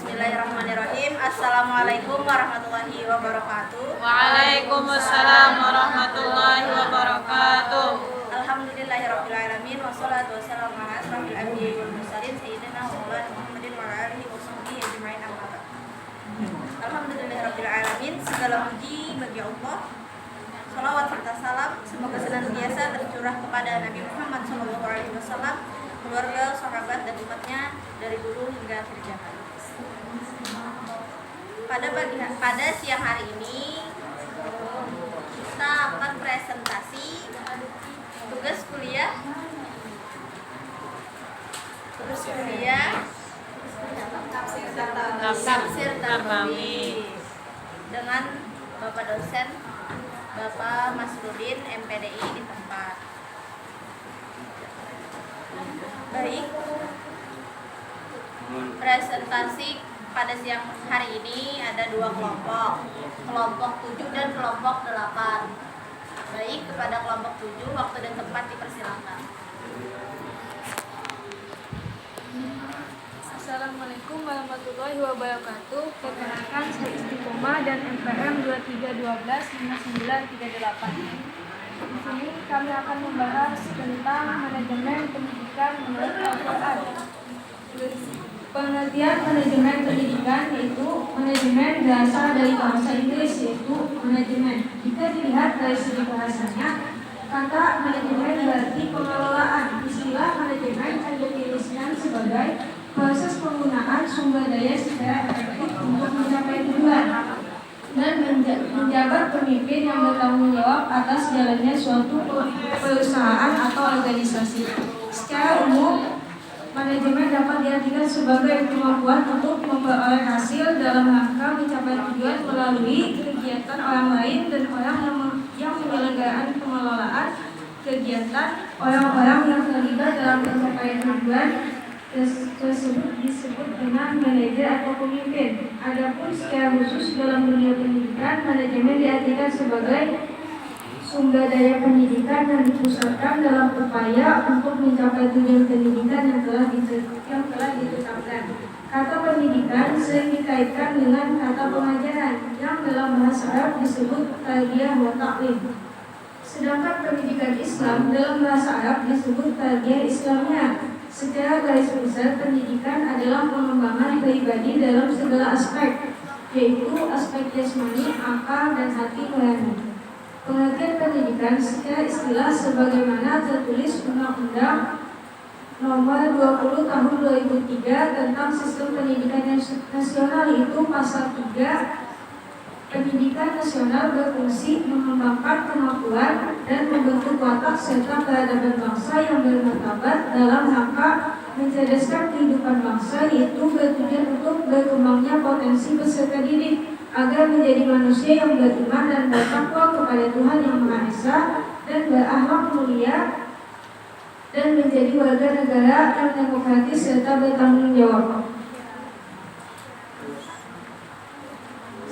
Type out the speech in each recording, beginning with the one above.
Bismillahirrahmanirrahim. Assalamualaikum warahmatullahi wabarakatuh. Waalaikumsalam warahmatullahi wabarakatuh. Alhamdulillahirrabbilalamin. Wassalatu wassalamu ala asrofil anbiya'i wal mursalin sayyidina wa maulana Muhammadin wa ala alihi wa sahbihi ajma'in amma ba'd. Alhamdulillahirrabbilalamin. Segala puji bagi Allah. Salawat serta salam semoga senantiasa tercurah kepada Nabi Muhammad SAW, keluarga, sahabat dan umatnya dari dulu hingga akhir zaman. Pada siang hari ini kita akan presentasi tugas kuliah Tafsir Nabawi dengan Bapak dosen Bapak Masrudin MPDI di tempat. Baik, presentasi pada siang hari ini ada dua kelompok, kelompok 7 dan kelompok 8. Baik, kepada kelompok 7 waktu dan tempat dipersilakan. Assalamualaikum warahmatullahi wabarakatuh. Perkenalkan, saya Istiqomah dan MPM 23125938. Di sini kami akan membahas tentang manajemen pendidikan menurut Al-Quran. Pengertian manajemen pendidikan yaitu manajemen berasal dari bahasa Inggris yaitu manajemen. Jika dilihat dari segi bahasanya, kata manajemen berarti pengelolaan. Istilah manajemen didefinisikan sebagai proses penggunaan sumber daya secara efektif untuk mencapai tujuan dan menjabat pemimpin yang bertanggung jawab atas jalannya suatu perusahaan atau organisasi. Secara umum, manajemen dapat diartikan sebagai kemampuan untuk memperoleh hasil dalam rangka mencapai tujuan melalui kegiatan orang lain dan orang yang menyelenggarakan pengelolaan kegiatan orang-orang yang terlibat dalam pencapaian tujuan tersebut disebut dengan manajer atau pemimpin. Adapun secara khusus dalam dunia pendidikan, manajemen diartikan sebagai sumber daya pendidikan yang dipusatkan dalam upaya untuk mencapai tujuan pendidikan yang telah ditetapkan. Kata pendidikan sering dikaitkan dengan kata pengajaran yang dalam bahasa Arab disebut tarbiyah wa ta'lim. Sedangkan pendidikan Islam dalam bahasa Arab disebut tarbiyah Islamiyah. Secara garis besar, pendidikan adalah pengembangan pribadi dalam segala aspek, yaitu aspek jasmani, akal, dan hati nurani. Pengertian pendidikan secara istilah sebagaimana tertulis Undang-Undang Nomor 20 Tahun 2003 tentang Sistem Pendidikan Nasional, itu Pasal 3, pendidikan nasional berfungsi mengembangkan kemampuan dan membentuk watak serta peradaban bangsa yang bermartabat dalam rangka mencerdaskan kehidupan bangsa, yaitu bertujuan untuk berkembangnya potensi peserta didik agar menjadi manusia yang beriman dan bertakwa kepada Tuhan Yang Maha Esa dan berakhlak mulia dan menjadi warga negara yang demokratis serta bertanggung jawab.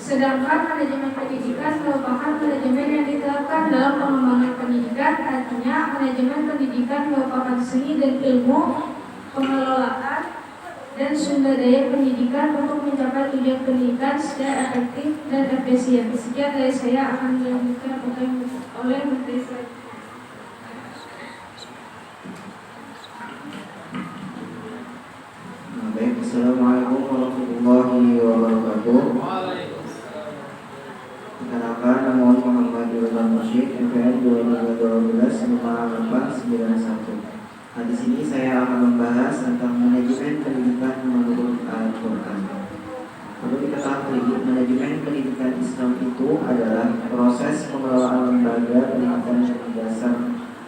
Sedangkan manajemen pendidikan merupakan manajemen yang diterapkan dalam pengembangan pendidikan. Artinya, manajemen pendidikan merupakan seni dan ilmu pengelolaan dan sumber daya pendidikan untuk mencapai tujuan pendidikan secara efektif dan efisien. Sekian dari saya, akan dilanjutkan oleh Menteri Selanjutnya. Baik, Assalamualaikum warahmatullahi wabarakatuh. Perkenalkan, nama Muhammad Yurman Musyid, MPN 2012-5891. Nah, di sini saya akan membahas tentang manajemen pendidikan menurut Al-Quran. Perlu diketahui, manajemen pendidikan Islam itu adalah proses pengelolaan lembaga pendidikan yang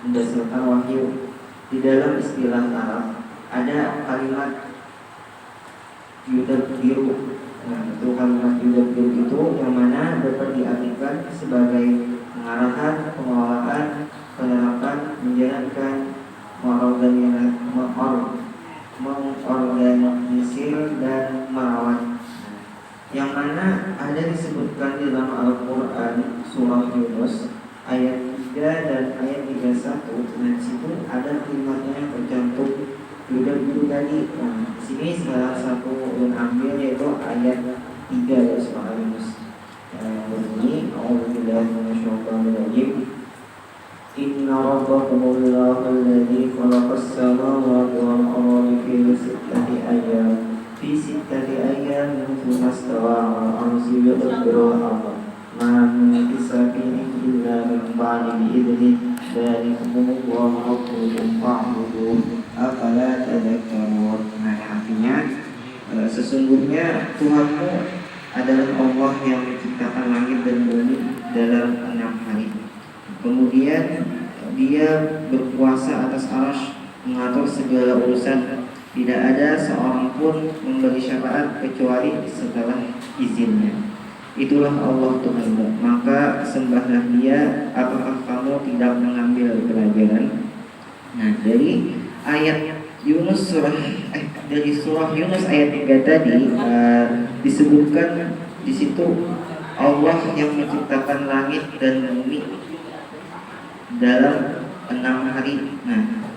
berdasarkan wahyu. Di dalam istilah Arab ada kalimat yudabbiru. Nah, itu kalimat yudabbiru itu yang mana dapat diartikan sebagai mengarahkan, pengelolaan, penerapan, menjalankan, mengorganisir dan merawat. Yang mana ada disebutkan di dalam Al-Quran surah Yunus ayat 3 dan ayat 31. Nah, di situ ada kalimatnya yang tercantum Sudah itu tadi. Nah, di sini salah satu yang ambil yaitu ayat 3 dari surah Al-Yunus. Bunyi A'udzubillahi minasyaitonir rajim. Inna rabbakumullahu alladzi khalaqas samawati wal arda fi sittati ayyamin thumma istawa 'alal 'arsy yudabbiru al-amra ma min sabihin illa min ba'di bi'idhnihi dzalikumullahu rabbukum fa'buduhu afala tadhakkarun. Nah, artinya sesungguhnya Tuhanmu adalah Allah yang menciptakan langit dan bumi dalam 6 hari. Kemudian Dia berkuasa atas arsy, mengatur segala urusan. Tidak ada seorang pun memberi syafaat kecuali setelah izinnya. Itulah Allah Tuhanmu, maka sembahlah Dia. Apakah kamu tidak mengambil pelajaran? Nah, dari ayat Yunus dari surah Yunus ayat 3 tadi disebutkan di situ Allah yang menciptakan langit dan bumi dalam 6 hari. Nah,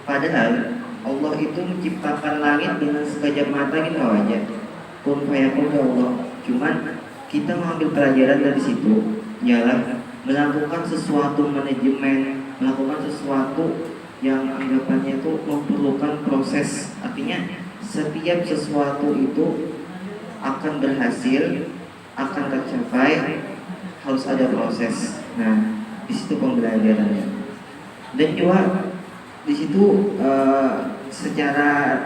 padahal Allah itu menciptakan langit dengan sekejap mata gitu aja. Kun fayakun ya Allah. Cuman kita mengambil pelajaran dari situ ialah melakukan sesuatu manajemen, melakukan sesuatu yang anggapannya itu memerlukan proses. Artinya setiap sesuatu itu akan berhasil, akan tercapai, harus ada proses. Nah, di situ pembelajarannya. Dan juga di situ secara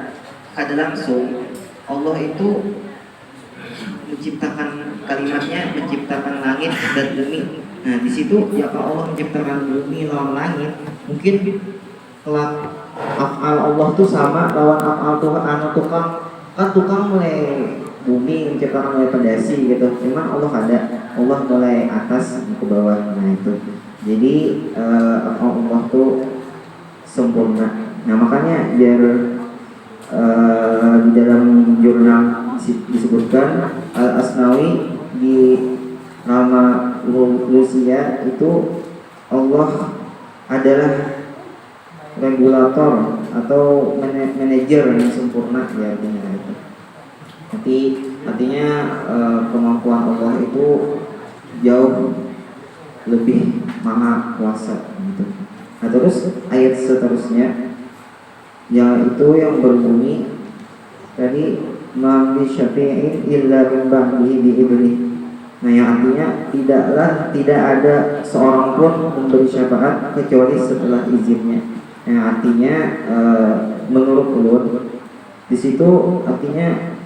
kada langsung Allah itu menciptakan, kalimatnya menciptakan langit dan bumi. Nah, di situ ya kalau Allah menciptakan bumi lawan langit, mungkin kelak af'al Allah tuh sama lawan af'al Tuhan. Tukang mulai bumi menciptakan mulai pendasi gitu. Cuman Allah mulai atas ke bawah. Nah, itu. Jadi Allah tuh sempurna. Nah, makanya biar di dalam jurnal disebutkan Al-Asnawi di nama Lucia itu Allah adalah regulator atau manajer yang sempurna, ya artinya itu. Artinya kemampuan Allah itu jauh lebih maha kuasa gitu. Nah, terus ayat seterusnya yaitu yang berbunyi tadi ma min syafi'in illa min ba'dihi bi'idhnihi. Nah, yang artinya tidak ada seorang pun memberi syafaat kecuali setelah izinnya. Yang artinya menurut ulun di situ artinya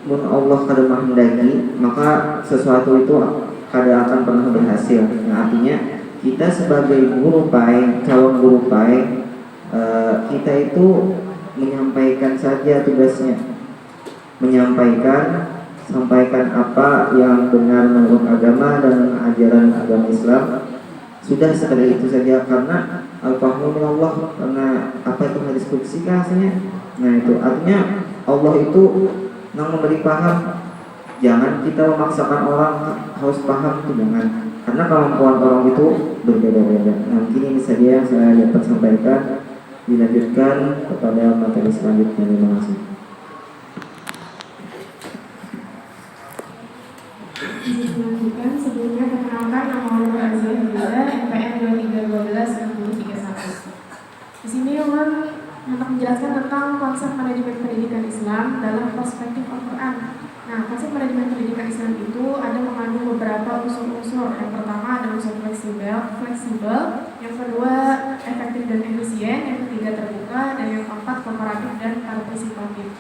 mun Allah kada menghendaki maka sesuatu itu kada akan pernah berhasil. Nah, artinya kita sebagai guru pai, calon guru pai, kita itu menyampaikan saja tugasnya, sampaikan apa yang benar menurut agama dan ajaran agama Islam. Sudah sekali itu saja, karena al-fahmu min Allah, karena apa itu hadis qudsi rasanya. Nah, itu artinya Allah itu yang memberi paham. Jangan kita memaksakan orang harus paham, itu jangan, karena kemampuan orang itu berbeda-beda. Nah, mungkin ini saja yang saya dapat sampaikan. Dilanjutkan kepada materi selanjutnya. Terima kasih. Dilanjutkan, sebelumnya perkenalkan nama Ulun Azia Hidayah, MPN 2312-6031. Di sini Ulun hendak menjelaskan tentang konsep manajemen pendidikan Islam dalam perspektif Al-Quran. Nah, konsep manajemen pendidikan Islam itu ada mengandung beberapa unsur-unsur. Yang pertama ada unsur fleksibel, yang kedua efektif dan efisien, yang ketiga terbuka, dan yang keempat kooperatif dan partisipatif.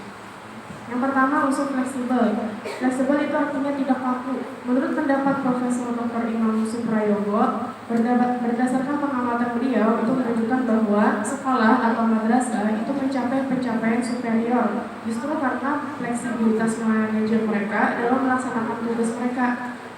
Yang pertama unsur fleksibel. Fleksibel itu artinya tidak kaku. Menurut pendapat Profesor Dr. Imam Suprayogo, berdasarkan pengamatan beliau itu menunjukkan bahwa sekolah atau madrasah itu mencapai pencapaian superior justru karena fleksibilitas manajer mereka dalam melaksanakan tugas mereka.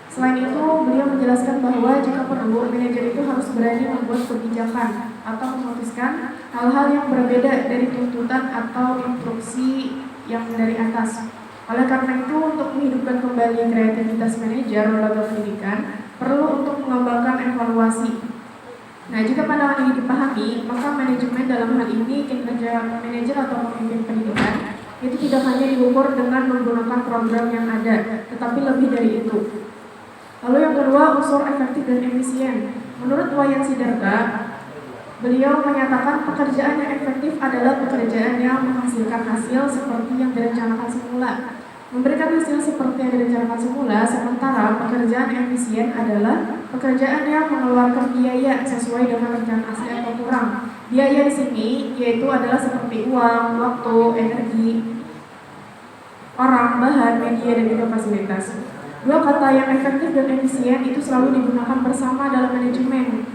Selain itu, beliau menjelaskan bahwa jika perlu, manajer itu harus berani membuat kebijakan atau memutuskan hal-hal yang berbeda dari tuntutan atau instruksi yang dari atas. Oleh karena itu, untuk menghidupkan kembali kreativitas manajer lembaga pendidikan, perlu untuk mengembangkan evaluasi. Nah, jika pandangan ini dipahami, maka manajemen dalam hal ini kinerja manajer atau pemimpin pendidikan itu tidak hanya diukur dengan menggunakan program yang ada, tetapi lebih dari itu. Lalu yang kedua, unsur efektif dan efisien. Menurut Wayan Sidarta, beliau menyatakan pekerjaan yang efektif adalah pekerjaan yang menghasilkan hasil seperti yang direncanakan semula. Memberikan hasil seperti yang direncanakan semula, sementara pekerjaan efisien adalah pekerjaan yang mengeluarkan biaya sesuai dengan rencana asli atau kurang. Biaya di sini yaitu adalah seperti uang, waktu, energi, orang, bahan, media, dan juga fasilitas. Dua kata yang efektif dan efisien itu selalu digunakan bersama dalam manajemen.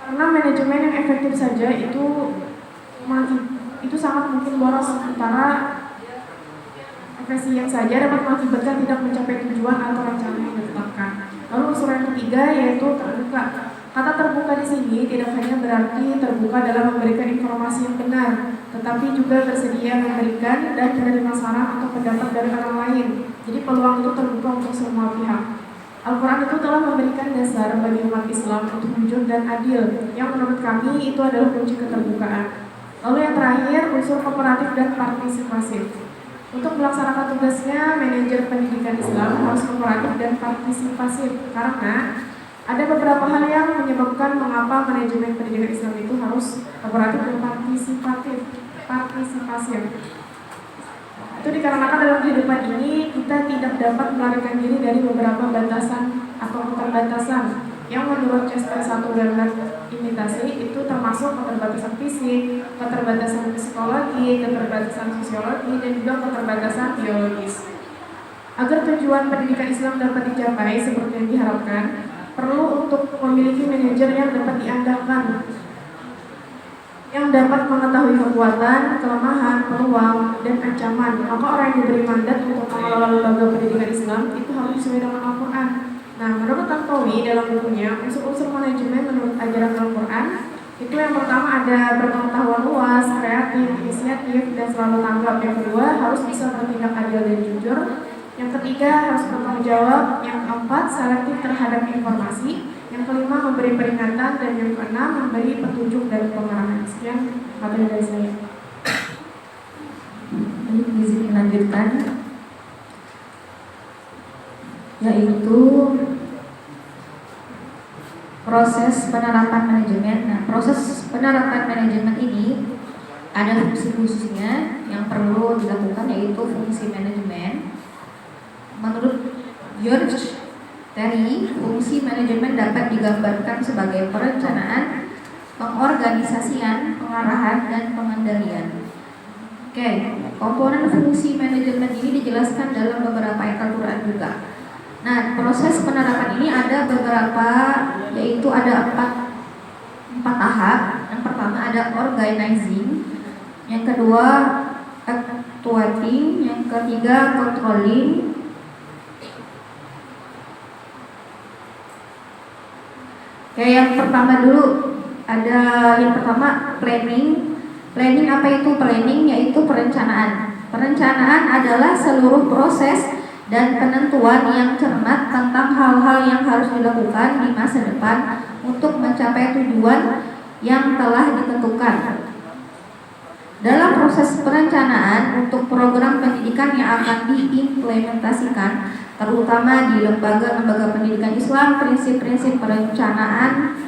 Karena manajemen yang efektif saja itu sangat mungkin boros, sementara efisien saja dapat mengakibatkan tidak mencapai tujuan atau rencana yang ditetapkan. Lalu unsur yang ketiga yaitu terbuka. Kata terbuka di sini tidak hanya berarti terbuka dalam memberikan informasi yang benar, tetapi juga bersedia memberikan dan menerima saran atau pendapat dari orang lain. Jadi peluang itu terbuka untuk semua pihak. Al-Quran itu telah memberikan dasar bagi umat Islam untuk jujur dan adil, yang menurut kami itu adalah kunci keterbukaan. Lalu yang terakhir, unsur kooperatif dan partisipasi. Untuk melaksanakan tugasnya, manajer pendidikan Islam harus kooperatif dan partisipasi, karena ada beberapa hal yang menyebabkan mengapa manajemen pendidikan Islam itu harus kooperatif dan partisipasi. Itu dikarenakan dalam kehidupan ini kita tidak dapat melarikan diri dari beberapa batasan atau keterbatasan yang menurut Chester 1 dan imitasi itu termasuk keterbatasan fisik, keterbatasan psikologi, keterbatasan sosiologi, dan juga keterbatasan biologis. Agar tujuan pendidikan Islam dapat dicapai seperti yang diharapkan, perlu untuk memiliki manajer yang dapat diandalkan, yang dapat mengetahui kekuatan, kelemahan, peluang, dan ancaman. Maka orang yang diberi mandat untuk mengelola lembaga pendidikan Islam itu harus sesuai dengan Al-Quran. Nah, menurut Tantowi dalam bukunya unsur-unsur manajemen menurut ajaran Al-Quran itu yang pertama ada berpengetahuan luas, kreatif, inisiatif, dan selalu tanggap. Yang kedua harus bisa bertindak adil dan jujur. Yang ketiga harus bertanggung jawab. Yang keempat selektif terhadap informasi. Yang kelima memberi peringatan, dan yang keenam memberi petunjuk dan pengarahan. Sekian materi dari saya. Ini izin melanjutkan, yaitu proses penerapan manajemen. Nah, proses penerapan manajemen ini ada fungsi khususnya yang perlu dilakukan, yaitu fungsi manajemen. Menurut George Terry, fungsi manajemen dapat digambarkan sebagai perencanaan, pengorganisasian, pengarahan, dan pengendalian. Oke, komponen fungsi manajemen ini dijelaskan dalam beberapa ayat Al-Quran juga. Nah, proses penerapan ini ada beberapa, yaitu ada empat tahap. Yang pertama ada organizing, yang kedua actuating, yang ketiga controlling, yang pertama dulu ada yang pertama planning. Planning apa itu planning? Yaitu perencanaan. Perencanaan adalah seluruh proses dan penentuan yang cermat tentang hal-hal yang harus dilakukan di masa depan untuk mencapai tujuan yang telah ditentukan. Dalam proses perencanaan untuk program pendidikan yang akan diimplementasikan, terutama di lembaga-lembaga pendidikan Islam, prinsip-prinsip perencanaan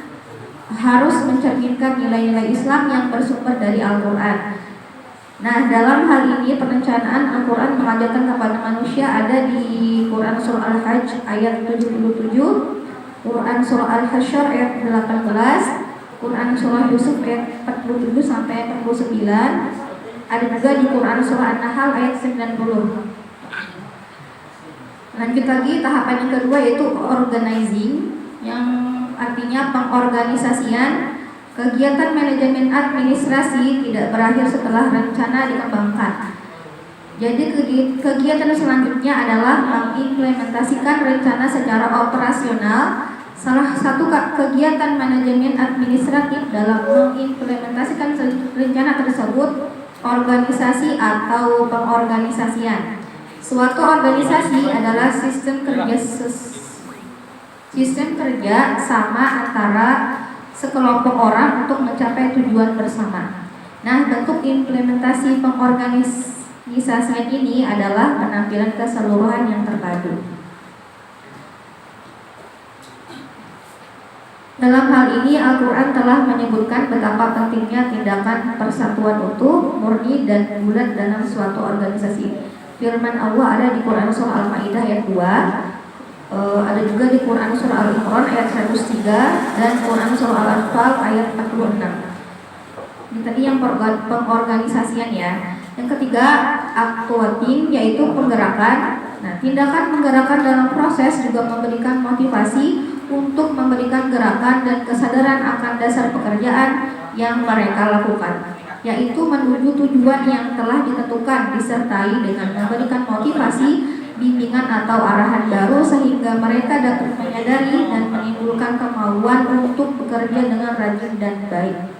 harus mencerminkan nilai-nilai Islam yang bersumber dari Al-Quran. Nah, dalam hal ini perencanaan Al-Quran mengajarkan kepada manusia ada di Quran Surah Al-Hajj ayat 77, Quran Surah Al-Hasyr ayat 18, Quran Surah Yusuf ayat 47 sampai 49, ada juga di Quran Surah An-Nahl ayat 90. Lanjut lagi, tahapan yang kedua yaitu organizing, yang artinya pengorganisasian. Kegiatan manajemen administrasi tidak berakhir setelah rencana dikembangkan. Jadi kegiatan selanjutnya adalah mengimplementasikan rencana secara operasional. Salah satu kegiatan manajemen administratif dalam mengimplementasikan rencana tersebut organisasi atau pengorganisasian. Suatu organisasi adalah sistem kerja Sistem kerja sama antara sekelompok orang untuk mencapai tujuan bersama. Nah, bentuk implementasi pengorganisasian ini adalah penampilan keseluruhan yang terpadu. Dalam hal ini, Al-Quran telah menyebutkan betapa pentingnya tindakan persatuan utuh, murni, dan bulat dalam suatu organisasi. Firman Allah ada di Quran Surah Al-Ma'idah ayat 2, ada juga di Quran Surah Al-Imran ayat 103, dan Quran Surah Al-Anfal ayat 46. Ini tadi yang pengorganisasian ya. Yang ketiga, actuating, yaitu penggerakan. Nah, tindakan menggerakkan dalam proses juga memberikan motivasi untuk memberikan gerakan dan kesadaran akan dasar pekerjaan yang mereka lakukan, yaitu menuju tujuan yang telah ditentukan, disertai dengan memberikan motivasi, bimbingan atau arahan baru sehingga mereka dapat menyadari dan menimbulkan kemauan untuk bekerja dengan rajin dan baik.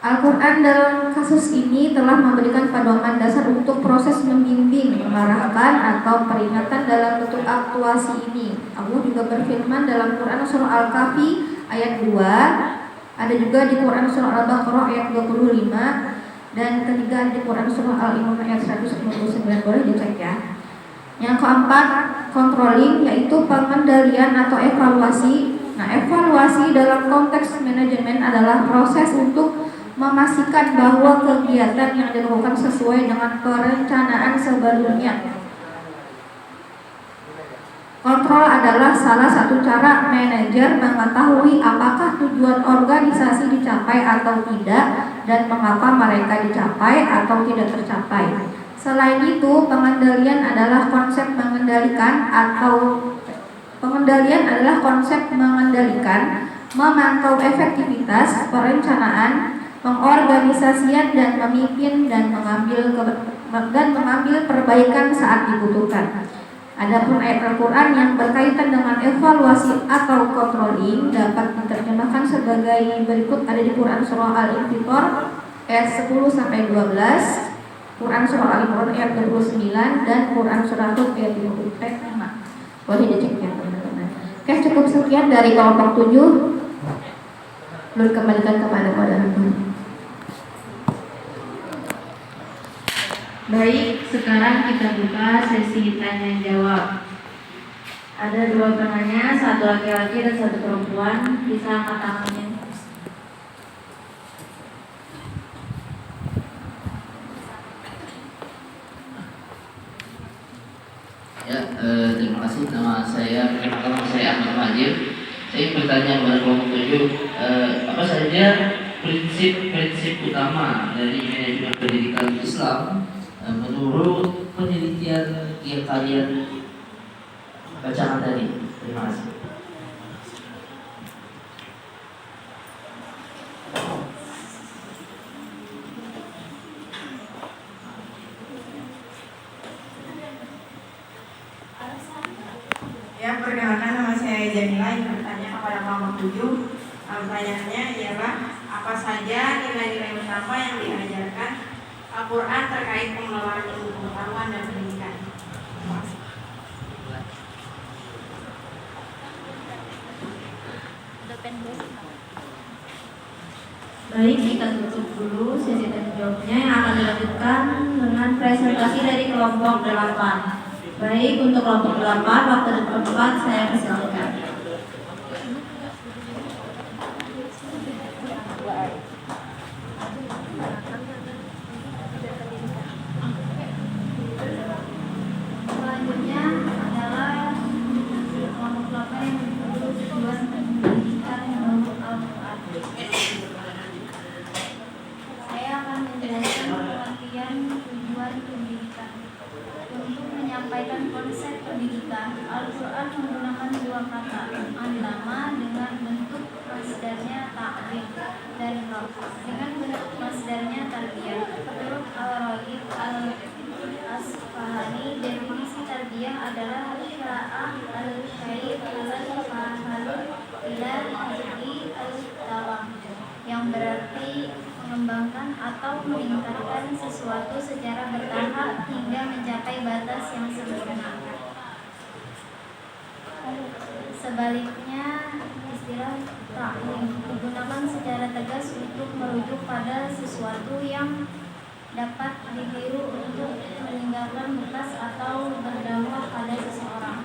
Al-Quran dalam kasus ini telah memberikan pedoman dasar untuk proses membimbing, mengarahkan, atau peringatan dalam bentuk aktuasi ini. Allah juga berfirman dalam Quran Surah Al-Kahfi ayat 2, ada juga di Quran Surah Al-Baqarah ayat 25, dan ketiga di Quran Surah Al-Imran ayat 199, boleh dicek ya. Yang keempat, controlling, yaitu pengendalian atau evaluasi. Nah, evaluasi dalam konteks manajemen adalah proses untuk memastikan bahwa kegiatan yang dilakukan sesuai dengan perencanaan sebelumnya. Kontrol adalah salah satu cara manajer mengetahui apakah tujuan organisasi dicapai atau tidak dan mengapa mereka dicapai atau tidak tercapai. Selain itu, pengendalian adalah konsep mengendalikan, memantau efektivitas perencanaan, pengorganisasian, dan memimpin dan mengambil perbaikan saat dibutuhkan. Adapun ayat Al-Quran yang berkaitan dengan evaluasi atau controlling dapat diterjemahkan sebagai berikut. Ada di Quran Surah Al-Infitor ayat 10-12, Quran Surah Al-Imran ayat 29, dan Quran Surah Hud ayat 55. Boleh dicek ya teman-teman. Oke, cukup sekian dari kelompok 7. Lalu kembalikan kepada moderator. Baik, sekarang kita buka sesi tanya jawab. Ada 2 penanya, 1 laki-laki dan 1 perempuan. Bisa angkat tangannya. Ya, terima kasih. Nama saya Ahmad Majid. Saya bertanya kepada kelompok 7, apa saja prinsip-prinsip utama dari manajemen pendidikan Islam menurut penelitian yang kalian bacakan tadi? Terima kasih. Ya, perkenalkan, nama saya Jamila yang bertanya kepada kelompok 7. Pertanyaannya ialah apa saja nilai-nilai utama yang diajarkan Al-Quran terkait pengelolaan ilmu pengetahuan dan pendidikan. Baik, kita tutup dulu sesi tanya jawabnya yang akan dilanjutkan dengan presentasi dari kelompok 8. Baik, untuk kelompok 8, waktu dan tempat saya persilakan. Selanjutnya adalah kelompok 8 yang menyebut tujuan pendidikan menurut Al-Quran. Saya akan menjelaskan pengertian tujuan pendidikan. Untuk menyampaikan konsep pendidikan, Al-Quran menggunakan 2 kata, an-nama dengan bentuk masdarnya ta'lim dan roh dengan bentuk masdarnya tarbiyah. Menurut Al-Raghib Al-Asfahani, definisi tarbiyah adalah syara'ah al-syair al-fahal ila hadi al-tawam, yang berarti mengembangkan atau meningkatkan sesuatu secara bertahap hingga mencapai batas yang sempurna. Sebaliknya, istilah taklim digunakan secara tegas untuk merujuk pada sesuatu yang dapat ditiru untuk meninggalkan bekas atau berdampak pada seseorang.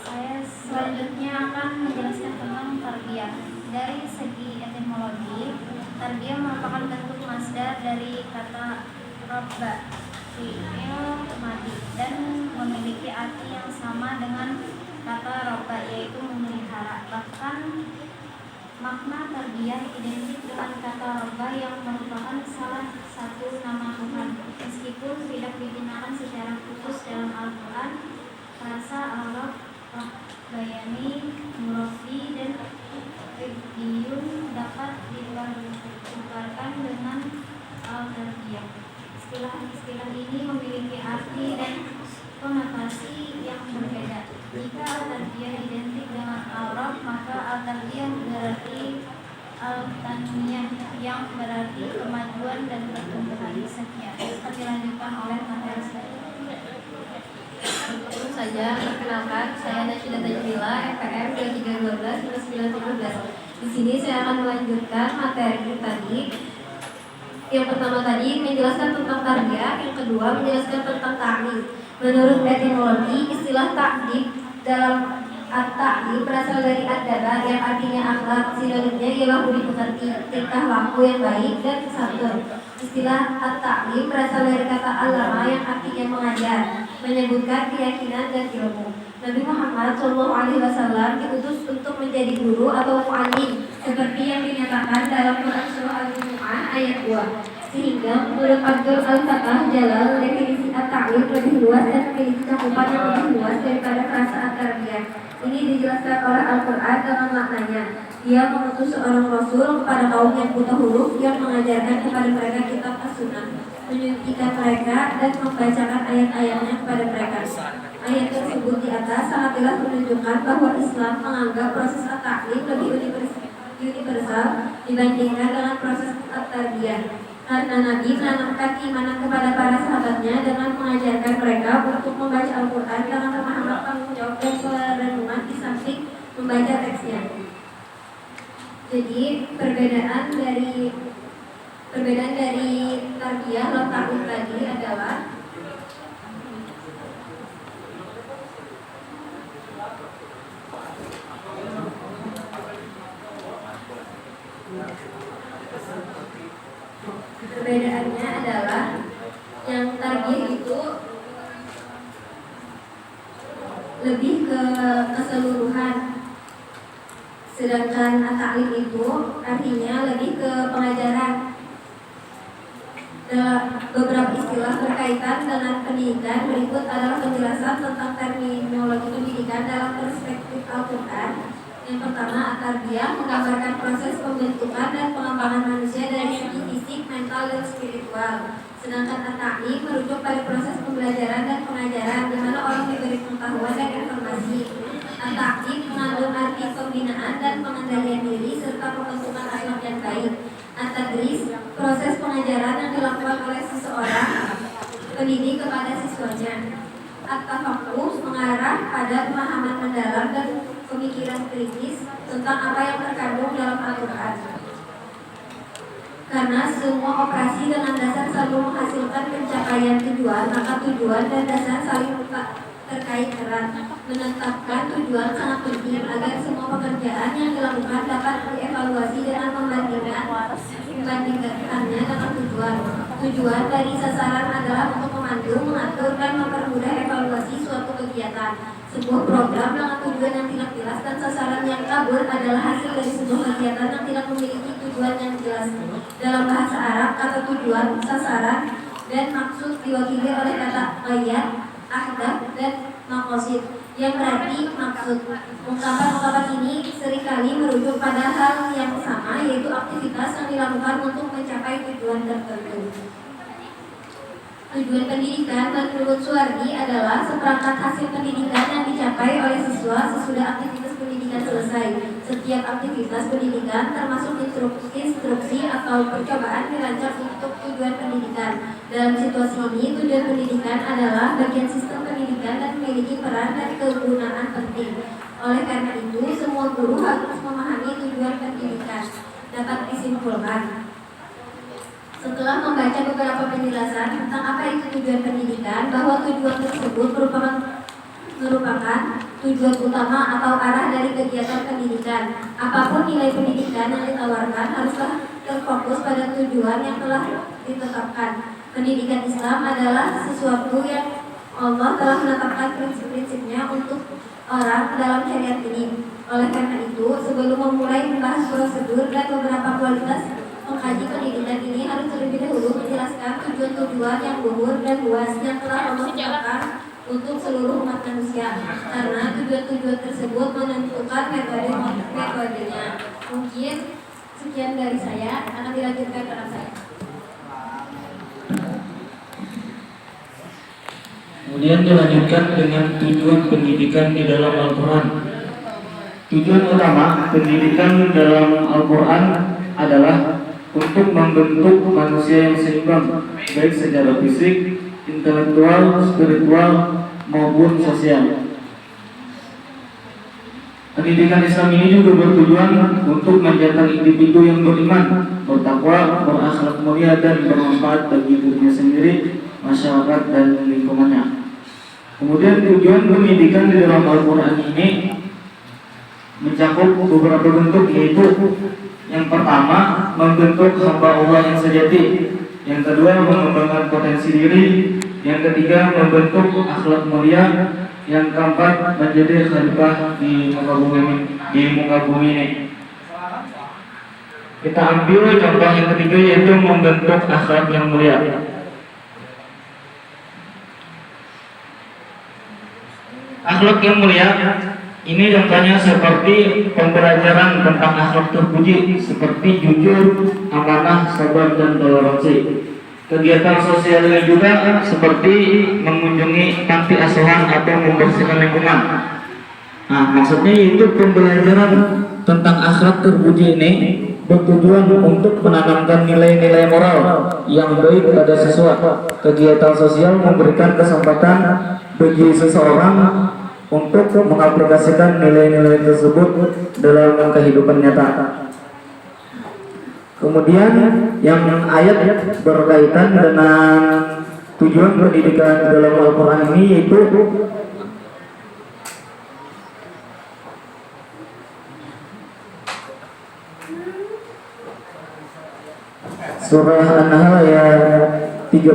Saya selanjutnya akan menjelaskan tentang tarbiyah. Dari segi etimologi, tarbiyah merupakan bentuk masdar dari kata rabba, fi'il madi, dan memiliki arti yang sama dengan kata rabba, yaitu memelihara. Bahkan makna tarbiyah identik dengan kata rabba yang merupakan salah satu nama Tuhan. Meskipun tidak digunakan secara khusus dalam Al-Quran, frasa Arab, Bayani, Murafi, dan Ibdiyun dapat ditukarkan dengan al-tarbiyah. Istilah-istilah ini memiliki arti dan konotasi yang berbeda. Jika al-tarbiyah identik dengan al-rab, maka al-tarbiyah berarti al-tanmiyah, yang berarti kemajuan dan pertumbuhan. Sekian akan dilanjutkan oleh materi saya. Langsung saja, perkenalkan, saya Nasyidah Tajmila, FPM 2312-1917. Di sini saya akan melanjutkan materi tadi. Yang pertama tadi menjelaskan tentang tarbiyah, yang kedua menjelaskan tentang ta'lim. Menurut etimologi, istilah ta'lim dalam at-ta'lim berasal dari ad-daba yang artinya akhlak. Sinonimnya ialah budi pekerti, tingkah laku yang baik dan santun. Istilah at-ta'lim berasal dari kata alama yang artinya mengajar, menyebutkan keyakinan dan ilmu. Nabi Muhammad SAW diutus untuk menjadi guru atau mu'allim, seperti yang dinyatakan dalam Quran Surah Al-Jumu'ah ayat 2. Sehingga menurut Abdul Al-Fatah Jalal, definisi at-ta'lim lebih luas dan memiliki cakupan yang lebih luas daripada frasa at-tarbiyah. Ini dijelaskan oleh Al-Quran dengan maknanya. Dia mengutus seorang Rasul kepada kaum yang buta huruf, yang mengajarkan kepada mereka kitab as-sunnah, menyucikan mereka dan membacakan ayat-ayatnya kepada mereka. Ayat tersebut di atas sangatlah menunjukkan bahwa Islam menganggap proses at-ta'lim lebih universal dibandingkan dengan proses at-tarbiyah. Karena Nabi menanamkan keimanan kepada para sahabatnya dengan mengajarkan mereka untuk membaca Al-Quran dengan memahami tanggung jawab dan perenungan di samping membaca teksnya. Jadi perbedaan dari tarbiyah atau ta'lim tadi adalah yang tarbiyah itu lebih ke keseluruhan, sedangkan at-ta'lim itu artinya lebih ke pengajaran. Dalam beberapa istilah berkaitan dengan pendidikan, berikut adalah penjelasan tentang terminologi pendidikan dalam perspektif Al-Quran. Yang pertama, at-tarbiyah menggambarkan proses pembentukan dan pengembangan manusia dari segi fisik, mental, dan spiritual. Sedangkan at-ta'lim merujuk pada proses pembelajaran dan pengajaran di mana orang diberi pengetahuan dan informasi. At-ta'lim mengandung arti pembinaan dan pengendalian diri serta pembentukan akhlak yang baik. At-tadris, proses pengajaran yang dilakukan oleh seseorang pendidik kepada siswanya. At-tafaqquh mengarah pada pemahaman mendalam dan pemikiran kritis tentang apa yang terkandung dalam Al-Quran. Karena semua operasi dengan dasar selalu menghasilkan pencapaian tujuan, maka tujuan dan dasar saling terkait erat. Menetapkan tujuan sangat penting agar semua pekerjaan yang dilakukan dapat dievaluasi dengan membandingkannya dengan tujuan. Tujuan dari sasaran adalah untuk memandu, mengatur, dan mempermudah evaluasi suatu kegiatan. Sebuah program dengan tujuan yang tidak jelas dan sasaran yang kabur adalah hasil dari sebuah kegiatan yang tidak memiliki tujuan yang jelas. Dalam bahasa Arab, kata tujuan, sasaran, dan maksud diwakili oleh kata ghayat, ahdaf, dan maqasid, yang berarti maksud. Ungkapan-ungkapan ini seringkali merujuk pada hal yang sama, yaitu aktivitas yang dilakukan untuk mencapai tujuan tertentu. Tujuan pendidikan menurut Suwardi adalah seperangkat hasil pendidikan yang dicapai oleh siswa sesudah aktivitas pendidikan selesai. Setiap aktivitas pendidikan termasuk instruksi atau percobaan dirancang untuk tujuan pendidikan. Dalam situasi ini, tujuan pendidikan adalah bagian sistem pendidikan dan memiliki peran dan kegunaan penting. Oleh karena itu, semua guru harus memahami tujuan pendidikan. Dapat disimpulkan, setelah membaca beberapa penjelasan tentang apa itu tujuan pendidikan, bahwa tujuan tersebut merupakan tujuan utama atau arah dari kegiatan pendidikan. Apapun nilai pendidikan yang ditawarkan haruslah terfokus pada tujuan yang telah ditetapkan. Pendidikan Islam adalah sesuatu yang Allah telah menetapkan prinsip-prinsipnya untuk orang dalam syariat ini. Oleh karena itu, sebelum memulai membahas prosedur dan beberapa kualitas mengkaji pendidikan ini, harus terlebih dahulu menjelaskan tujuan-tujuan yang luhur dan luas yang telah Allah tetapkan untuk seluruh umat manusia, karena tujuan-tujuan tersebut menentukan metodenya. Mungkin sekian dari saya, akan dilanjutkan ke saya. Kemudian dilanjutkan dengan tujuan pendidikan di dalam Al-Quran. Tujuan utama pendidikan dalam Al-Quran adalah untuk membentuk manusia yang seimbang, baik secara fisik, intelektual, spiritual, maupun sosial. Pendidikan Islam ini juga bertujuan untuk mencetak individu yang beriman, bertakwa, berakhlak mulia, dan bermanfaat bagi dirinya sendiri, masyarakat, dan lingkungannya. Kemudian tujuan pendidikan di dalam Al-Quran ini mencakup beberapa bentuk, yaitu yang pertama, membentuk hamba Allah yang sejati. Yang kedua, mengembangkan potensi diri. Yang ketiga, membentuk akhlak mulia. Yang keempat, menjadi khalifah di muka bumi ini. Kita ambil contoh yang ketiga, yaitu membentuk akhlak yang mulia. Akhlak yang mulia ini contohnya seperti pembelajaran tentang akhlak terpuji, seperti jujur, amanah, sabar, dan toleransi. Kegiatan sosial ini juga seperti mengunjungi panti asuhan atau membersihkan lingkungan. Nah, maksudnya itu pembelajaran tentang akhlak terpuji ini bertujuan untuk menanamkan nilai-nilai moral yang baik pada siswa. Kegiatan sosial memberikan kesempatan bagi seseorang untuk mengaplikasikan nilai-nilai tersebut dalam kehidupan nyata. Kemudian yang ayat berkaitan dengan tujuan pendidikan dalam Al-Quran ini, yaitu surah An-Nahl ayat 36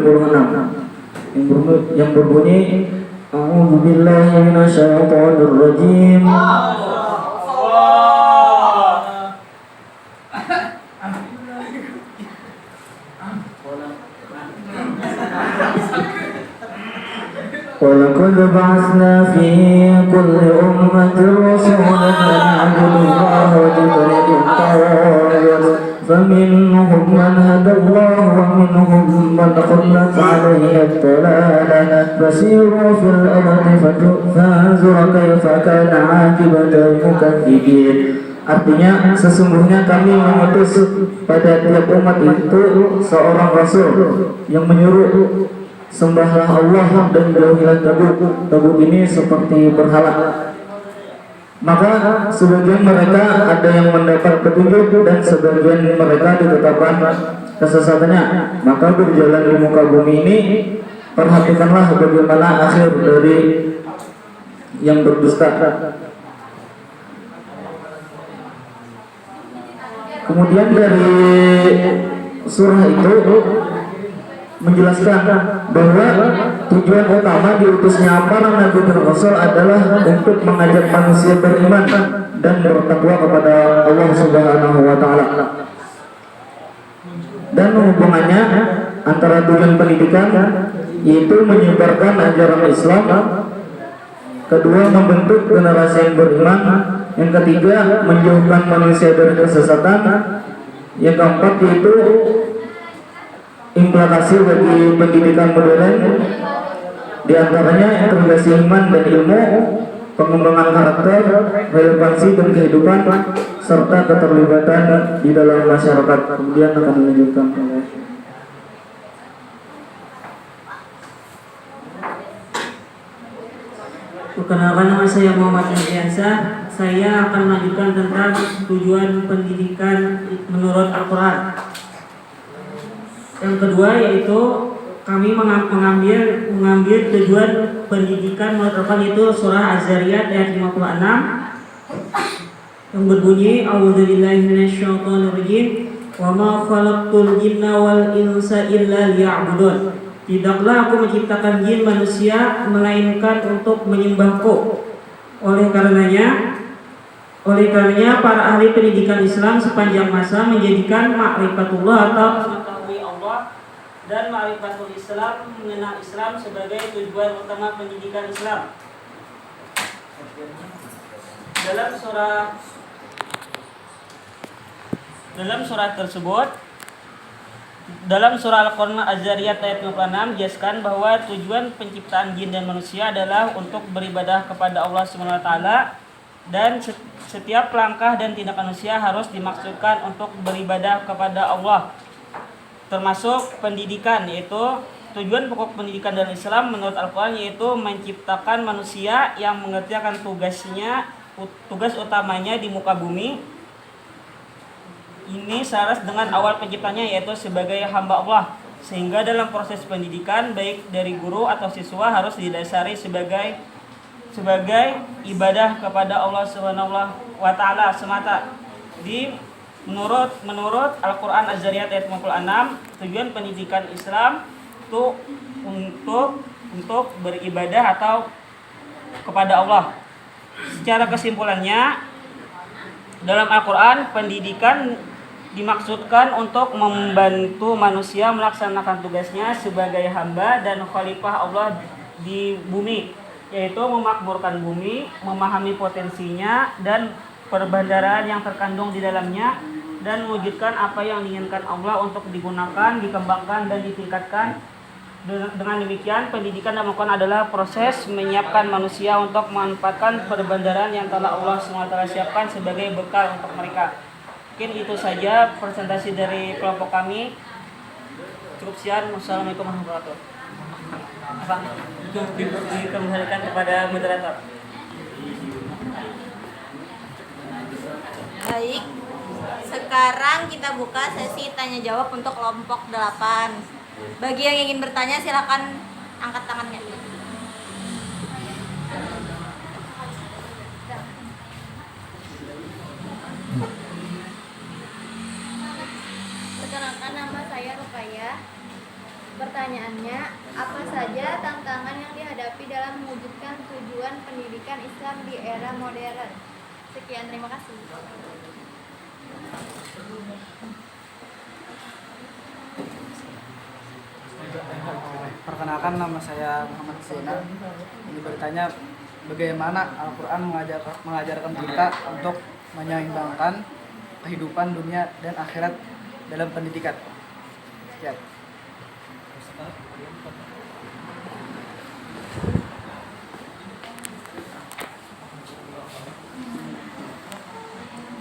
yang berbunyi, A'udzu billahi minasyaitonir rajim. وَلَقَدْ بَعَثْنَا فِي كُلِّ أُمَّةٍ رَسُولًا أَنِ اعْبُدُوا اللَّهَ وَاجْتَنِبُوا الطَّاغُوتَ فَمِنْهُمْ مَنْ هَدَى اللَّهُ وَمِنْهُمْ مَنْ حَقَّتْ عَلَيْهِ الضَّلَالَةُ فَسِيرُوا فِي الْأَرْضِ فَانظُرُوا كَيْفَ كَانَ عَاقِبَةُ الْمُكَذِّبِينَ. Artinya, sesungguhnya kami mengutus pada tiap umat itu seorang rasul yang menyuruh, sembahlah Allah dan jauhilah tabut ini seperti berhala. Maka sebagian mereka ada yang mendapat petunjuk dan sebagian mereka ditetapkan kesesatannya. Maka berjalan di muka bumi ini, perhatikanlah bagaimana akhir dari yang berdusta. Kemudian dari surah itu menjelaskan bahwa tujuan utama diutusnya para nabi dan rasul adalah untuk mengajak manusia beriman dan bertakwa kepada Allah Subhanahu wa taala. Dan hubungannya antara tujuan pendidikan yaitu menyebarkan ajaran Islam, kedua membentuk generasi yang beriman, yang ketiga menjauhkan manusia dari kesesatan, yang keempat yaitu implikasi bagi pendidikan modern, diantaranya integrasi iman dan ilmu, pengembangan karakter, relevansi dan kehidupan, serta keterlibatan di dalam masyarakat. Kemudian akan dilanjutkan oleh Perkenalkan, nama saya Muhammad Nurdiansyah. Saya akan melanjutkan tentang tujuan pendidikan menurut Al-Quran. Yang kedua yaitu kami mengambil tujuan pendidikan menurut Al-Quran, itu surah Az-Zariyat ayat 56 yang berbunyi A'udzubillahi minasyaitonirrajim wa ma khalaqtul jinna wal insa illa liya'budun. Tidaklah aku menciptakan jin manusia melainkan untuk menyembahku. Oleh karenanya para ahli pendidikan Islam sepanjang masa menjadikan ma'rifatullah atau mengetahui Allah dan ma'rifatul Islam, mengenal Islam sebagai tujuan utama pendidikan Islam. Dalam surah Al-Quran Az-Zariyat ayat 56 dijelaskan bahwa tujuan penciptaan jin dan manusia adalah untuk beribadah kepada Allah SWT, dan setiap langkah dan tindakan manusia harus dimaksudkan untuk beribadah kepada Allah, termasuk pendidikan, yaitu tujuan pokok pendidikan dalam Islam menurut Al-Quran yaitu menciptakan manusia yang mengerjakan tugas utamanya di muka bumi ini selaras dengan awal penciptanya, yaitu sebagai hamba Allah. Sehingga dalam proses pendidikan baik dari guru atau siswa harus didasari sebagai ibadah kepada Allah Subhanahu wa taala semata. Menurut Al-Qur'an Az-Zariyat ayat 56, tujuan pendidikan Islam itu untuk beribadah atau kepada Allah. Secara kesimpulannya, dalam Al-Qur'an pendidikan dimaksudkan untuk membantu manusia melaksanakan tugasnya sebagai hamba dan khalifah Allah di bumi, yaitu memakmurkan bumi, memahami potensinya dan perbendaharaan yang terkandung di dalamnya, dan mewujudkan apa yang diinginkan Allah untuk digunakan, dikembangkan, dan ditingkatkan. Dengan demikian, pendidikan dalam Al-Quran adalah proses menyiapkan manusia untuk memanfaatkan perbendaharaan yang telah Allah SWT siapkan sebagai bekal untuk mereka. Mungkin itu saja presentasi dari kelompok kami. Cukup sekian. Wassalamualaikum warahmatullahi wabarakatuh. Dikembalikan kepada moderator. Baik, sekarang kita buka sesi tanya jawab untuk kelompok 8. Bagi yang ingin bertanya silakan angkat tangannya. Perkenalkan, nama saya Rukaya. Pertanyaannya, apa saja tantangan yang dihadapi dalam mewujudkan tujuan pendidikan Islam di era modern? Sekian, terima kasih. Perkenalkan, nama saya Muhammad Zainal. Ini bertanya, bagaimana Al-Quran mengajarkan kita untuk menyeimbangkan kehidupan dunia dan akhirat dalam pendidikan. Sekian.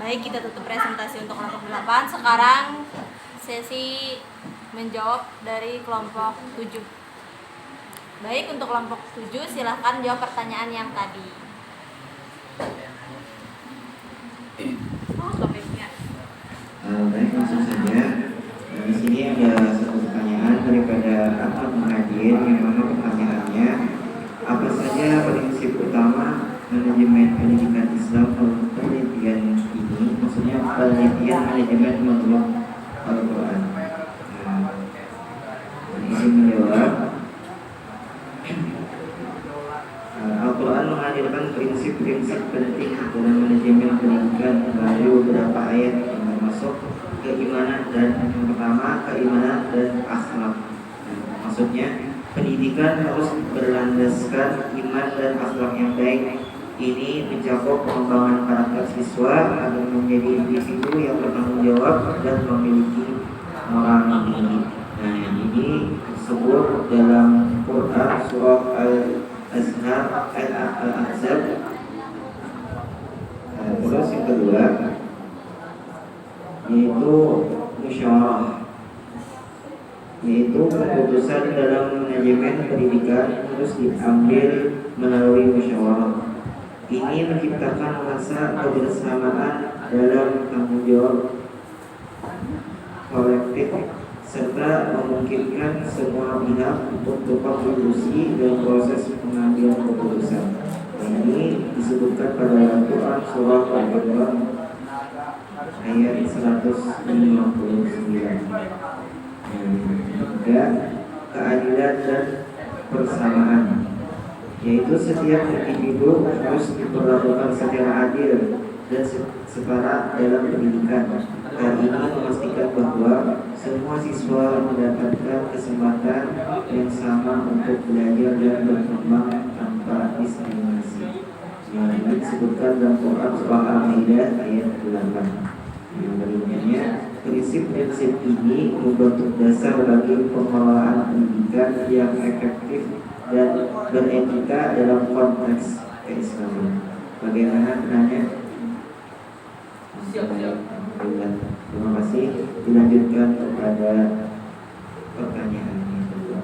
Baik, kita tutup presentasi untuk kelompok 8. Sekarang sesi menjawab dari kelompok 7. Baik, untuk kelompok 7 silahkan jawab pertanyaan yang tadi. Baik, langsung saja. Di sini ada satu pertanyaan daripada Ahmad Muhajir, yang mana pertanyaannya, apa saja prinsip utama manajemen pendidikan Islam dalam penelitian ini? Maksudnya penelitian manajemen menurut Al-Quran. Izin menjawab. Al-Quran menghadirkan prinsip-prinsip penting dalam manajemen pendidikan melalui beberapa ayat yang termasuk keimanan dan yang pertama keimanan dan akhlak. Maksudnya pendidikan harus berlandaskan iman dan akhlak yang baik. Ini mencakup pengembangan karakter siswa agar menjadi individu yang bertanggung jawab dan memiliki moral yang tinggi. Nah, ini disebut dalam Quran surah Al-Ahzab kedua yaitu musyawarah, yaitu keputusan dalam manajemen pendidikan harus diambil melalui musyawarah. Ini menciptakan rasa kebersamaan dalam tanggung jawab kolektif serta memungkinkan semua pihak untuk berkontribusi dalam proses pengambilan keputusan. Ini disebutkan pada Al-Quran surah Al-Imran ayat 159. Juga keadilan dan persamaan, yaitu setiap individu harus diperlakukan secara adil dan setara dalam pendidikan. Hal ini memastikan bahwa semua siswa mendapatkan kesempatan yang sama untuk belajar dan berkembang tanpa diskriminasi. Yang ini disebutkan dalam Quran surah Al-Maidah ayat 8. Yang berikutnya, prinsip-prinsip ini membentuk dasar bagi pengelolaan pendidikan yang efektif dan beretika dalam konteks keislaman. Bagaimana penanya? Terima kasih. Dilanjutkan kepada pertanyaan yang kedua.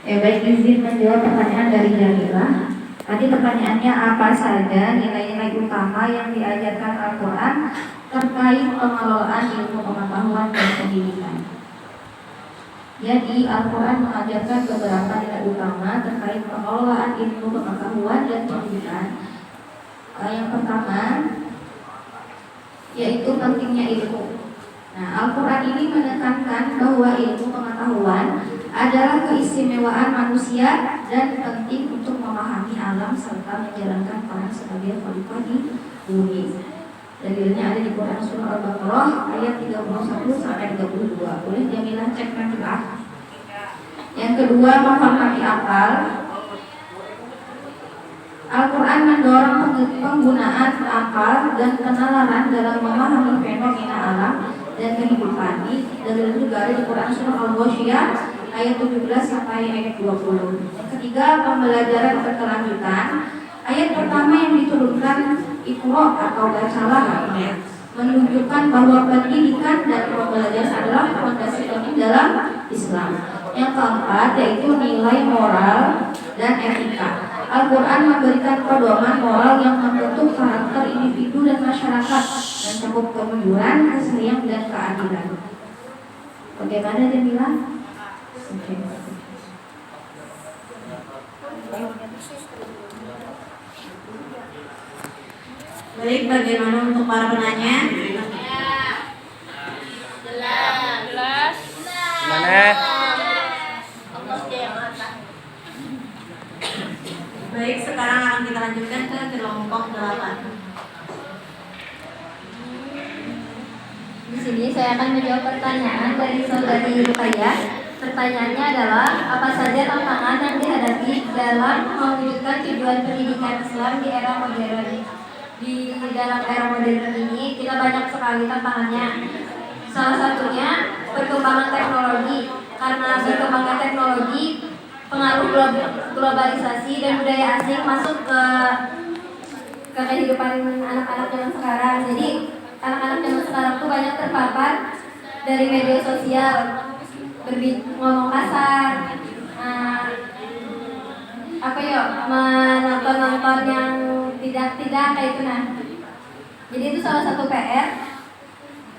Ya baik, izin menjawab pertanyaan dari Jamila. Tadi pertanyaannya apa saja nilai-nilai utama yang diajarkan Al-Quran terkait pengelolaan ilmu pengetahuan dan pendidikan. Jadi Al-Quran mengajarkan beberapa nilai utama terkait pengelolaan ilmu pengetahuan dan pendidikan. Yang pertama yaitu pentingnya ilmu. Nah, Al-Quran ini menekankan bahwa ilmu pengetahuan adalah keistimewaan manusia dan penting untuk memahami alam serta menjalankan peran sebagai khalifah di bumi. Dalilnya ada di Quran surah Al-Baqarah ayat 31 sampai 32. Boleh Jamilah cek nanti lah. Yang kedua, menghormati akal. Al-Quran mendorong penggunaan akal dan penalaran dalam memahami fenomena alam dan kehidupan. Dalil juga ada di Quran surah Al-Ghasyiyah ayat 17 sampai ayat 20. Yang ketiga, pembelajaran berkelanjutan. Ayat pertama yang diturunkan Iqra atau bacalah menunjukkan bahwa pendidikan dan pembelajaran adalah fondasi penting dalam Islam. Yang keempat yaitu nilai moral dan etika. Al-Quran memberikan pedoman moral yang membentuk karakter individu dan masyarakat dan cukup kejujuran, keserian dan keadilan. Bagaimana Jamila? Oke. Baik, bagaimana untuk para penanya? Jelas. Baik, sekarang akan kita lanjutkan ke kelompok 8. Di sini saya akan menjawab pertanyaan dari saudari Rukaya. Pertanyaannya adalah, apa saja tantangan yang dihadapi dalam mewujudkan tujuan pendidikan Islam di era modern? Di dalam era modern ini kita banyak sekali tantangannya. Salah satunya perkembangan teknologi. Karena berkembangnya teknologi, pengaruh globalisasi dan budaya asing masuk ke kehidupan anak-anak zaman sekarang. Jadi anak-anak zaman sekarang tuh banyak terpapar dari media sosial, ngomong kasar, menonton yang tidak kayak itu. Nah, jadi itu salah satu PR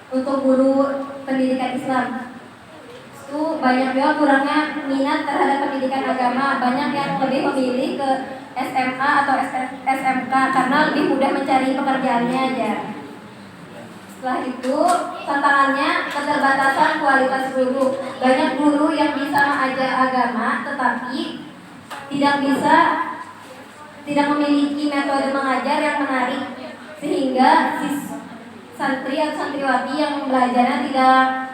untuk guru pendidikan Islam. Itu banyak juga kurangnya minat terhadap pendidikan agama. Banyak yang lebih memilih ke SMA atau SMK karena lebih mudah mencari pekerjaannya aja. Setelah itu, tantangannya keterbatasan kualitas guru. Banyak guru yang bisa mengajar agama tetapi tidak memiliki metode mengajar yang menarik, sehingga santri atau santriwati yang belajarnya tidak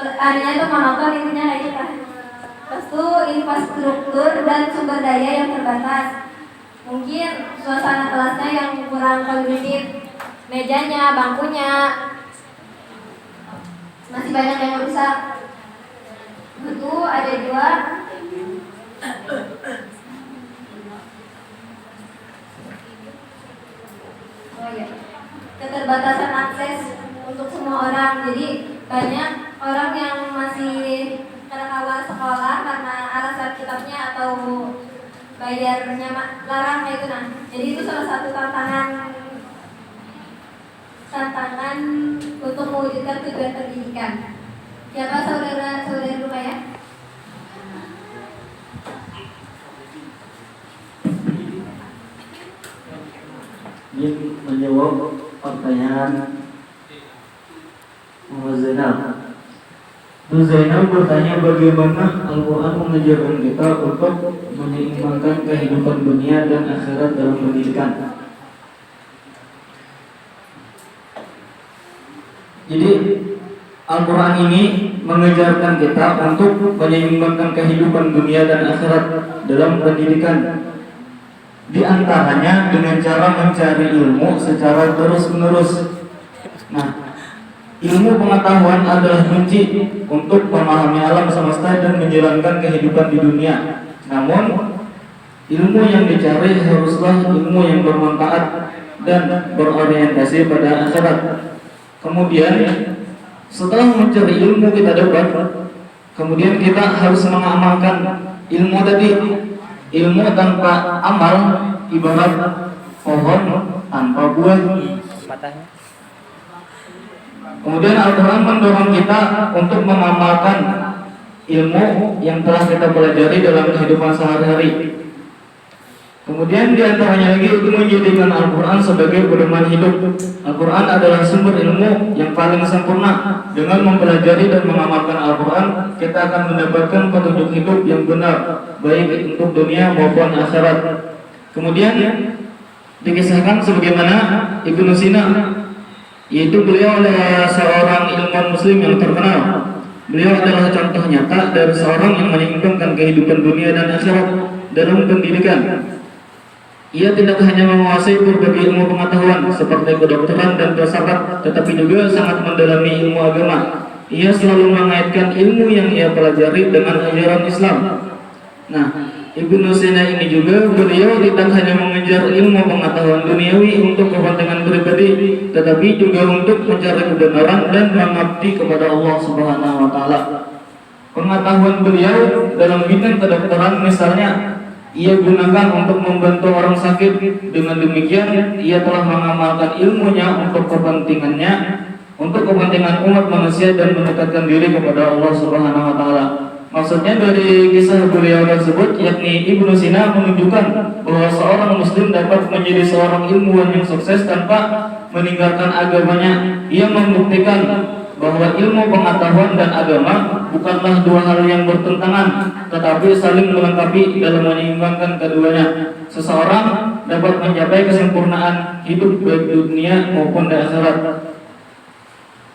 adanya itu monoton, intinya kayak gitu. Terus itu infrastruktur dan sumber daya yang terbatas. Mungkin suasana kelasnya yang kurang kondusif, mejanya, bangkunya masih banyak yang rusak. Itu ada juga Oh ya, keterbatasan akses untuk semua orang. Jadi banyak orang yang masih terkawal sekolah karena alasan kitabnya atau bayarnya larang itu nah. Jadi itu salah satu tantangan untuk mewujudkan tujuan pendidikan. Siapa saudara-saudari rumah ya? Ini menjawab pertanyaan Muhammad Zainal. Zainal bertanya bagaimana Al-Quran mengajarkan kita untuk menyeimbangkan kehidupan dunia dan akhirat dalam pendidikan. Jadi Al-Quran ini mengajarkan kita untuk menyeimbangkan kehidupan dunia dan akhirat dalam pendidikan. Di antaranya dengan cara mencari ilmu secara terus-menerus. Nah, ilmu pengetahuan adalah kunci untuk memahami alam semesta dan menjalankan kehidupan di dunia. Namun, ilmu yang dicari haruslah ilmu yang bermanfaat dan berorientasi pada akhirat. Kemudian, setelah mencari ilmu kita dapat, kemudian kita harus mengamalkan ilmu tadi. Ilmu tanpa amal ibarat pohon tanpa buah. Kemudian Al-Quran mendorong kita untuk mengamalkan ilmu yang telah kita pelajari dalam kehidupan sehari-hari. Kemudian diantaranya lagi itu menjadikan Al-Quran sebagai pedoman hidup. Al-Quran adalah sumber ilmu yang paling sempurna. Dengan mempelajari dan mengamalkan Al-Quran, kita akan mendapatkan petunjuk hidup yang benar, baik untuk dunia maupun akhirat. Kemudian dikisahkan sebagaimana Ibnu Sina, yaitu beliau adalah seorang ilmuwan muslim yang terkenal. Beliau adalah contoh nyata dari seorang yang menyeimbangkan kehidupan dunia dan akhirat dalam pendidikan. Ia tidak hanya menguasai berbagai ilmu pengetahuan seperti kedokteran dan filsafat, tetapi juga sangat mendalami ilmu agama. Ia selalu mengaitkan ilmu yang ia pelajari dengan ajaran Islam. Nah, Ibnu Sina ini juga beliau tidak hanya mengejar ilmu pengetahuan duniawi untuk kepentingan pribadi, tetapi juga untuk mencari kebenaran dan mengabdi kepada Allah Subhanahu wa taala. Pengetahuan beliau dalam bidang kedokteran misalnya ia gunakan untuk membantu orang sakit. Dengan demikian ia telah mengamalkan ilmunya untuk kepentingannya, untuk kepentingan umat manusia dan mendekatkan diri kepada Allah Subhanahu wa taala. Maksudnya dari kisah beliau tersebut, yakni Ibnu Sina menunjukkan bahwa seorang muslim dapat menjadi seorang ilmuwan yang sukses tanpa meninggalkan agamanya. Ia membuktikan bahwa ilmu pengetahuan dan agama bukanlah dua hal yang bertentangan, tetapi saling melengkapi dalam menyeimbangkan keduanya. Seseorang dapat mencapai kesempurnaan hidup baik di dunia maupun di akhirat.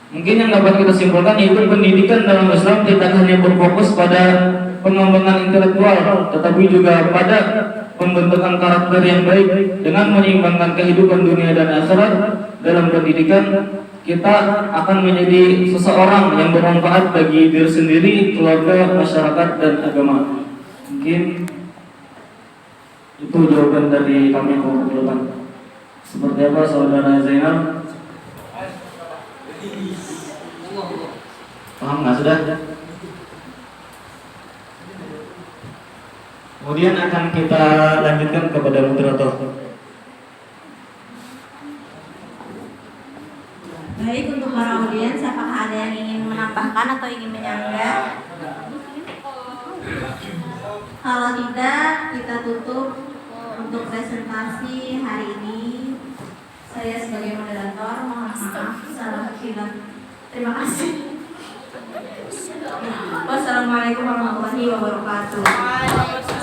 Mungkin yang dapat kita simpulkan yaitu pendidikan dalam Islam tidak hanya berfokus pada pengembangan intelektual, tetapi juga pada pembentukan karakter yang baik. Dengan menyeimbangkan kehidupan dunia dan akhirat dalam pendidikan, kita akan menjadi seseorang yang bermanfaat bagi diri sendiri, keluarga, masyarakat, dan agama. Mungkin itu jawaban dari kami kebetulan. Seperti apa saudara Zainal? Paham nggak sudah? Kemudian akan kita lanjutkan kepada moderator. Baik, untuk para audiens, apakah ada yang ingin menambahkan atau ingin menyanggah? Kalau tidak, kita tutup untuk presentasi hari ini. Saya sebagai moderator mohon maaf salah hilaf. Terima kasih. Wassalamualaikum warahmatullahi wabarakatuh.